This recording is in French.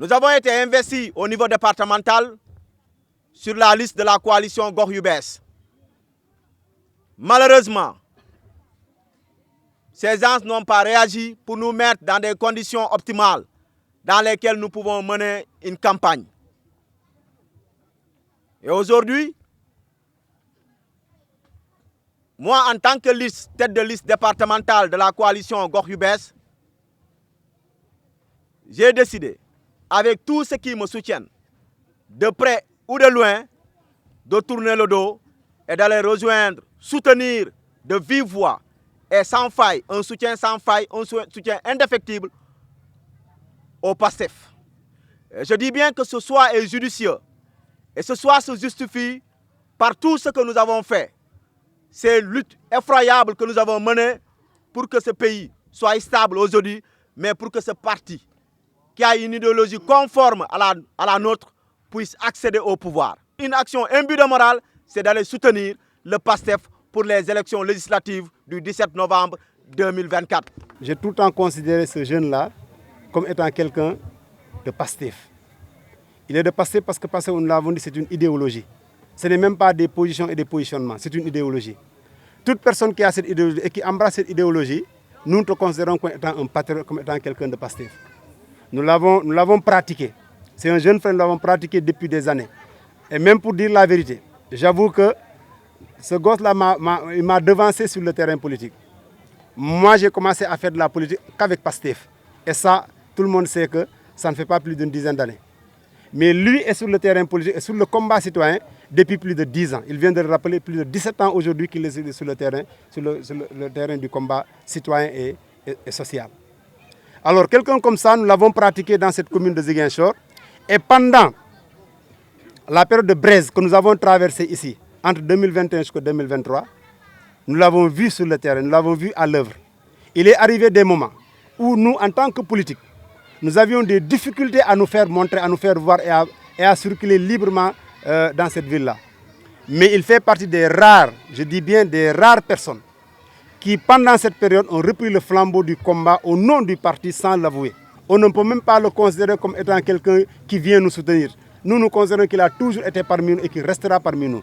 Nous avons été investis au niveau départemental sur la liste de la coalition Gox Yu Bess. Malheureusement, ces gens n'ont pas réagi pour nous mettre dans des conditions optimales dans lesquelles nous pouvons mener une campagne. Et aujourd'hui, moi, en tant que tête de liste départementale de la coalition Gox Yu Bess, j'ai décidé, avec tous ceux qui me soutiennent, de près ou de loin, de tourner le dos et d'aller rejoindre, soutenir de vive voix et sans faille, un soutien sans faille, un soutien indéfectible au PASTEF. Je dis bien que ce choix est judicieux et ce choix se justifie par tout ce que nous avons fait. Ces luttes effroyables que nous avons menées pour que ce pays soit stable aujourd'hui, mais pour que ce parti qui a une idéologie conforme à la nôtre puisse accéder au pouvoir. Une action imbue de morale, c'est d'aller soutenir le PASTEF pour les élections législatives du 17 novembre 2024. J'ai tout le temps considéré ce jeune-là comme étant quelqu'un de PASTEF. Il est de PASTEF parce que nous l'avons dit, c'est une idéologie. Ce n'est même pas des positions et des positionnements, c'est une idéologie. Toute personne qui a cette idéologie et qui embrasse cette idéologie, nous te considérons comme étant un patriote, comme étant quelqu'un de PASTEF. Nous l'avons pratiqué. C'est un jeune frère, nous l'avons pratiqué depuis des années. Et même pour dire la vérité, j'avoue que ce gosse-là m'a devancé sur le terrain politique. Moi, j'ai commencé à faire de la politique qu'avec PASTEF. Et ça, tout le monde sait que ça ne fait pas plus d'une dizaine d'années. Mais lui est sur le terrain politique et sur le combat citoyen depuis plus de 10 ans. Il vient de le rappeler, plus de 17 ans aujourd'hui qu'il est sur le terrain du combat citoyen et social. Alors, quelqu'un comme ça, nous l'avons pratiqué dans cette commune de Ziguinchor. Et pendant la période de braise que nous avons traversée ici, entre 2021 jusqu'en 2023, nous l'avons vu sur le terrain, nous l'avons vu à l'œuvre. Il est arrivé des moments où nous, en tant que politiques, nous avions des difficultés à nous faire montrer, à nous faire voir et à circuler librement dans cette ville-là. Mais il fait partie des rares, je dis bien des rares personnes, qui pendant cette période ont repris le flambeau du combat au nom du parti sans l'avouer. On ne peut même pas le considérer comme étant quelqu'un qui vient nous soutenir. Nous considérons qu'il a toujours été parmi nous et qu'il restera parmi nous.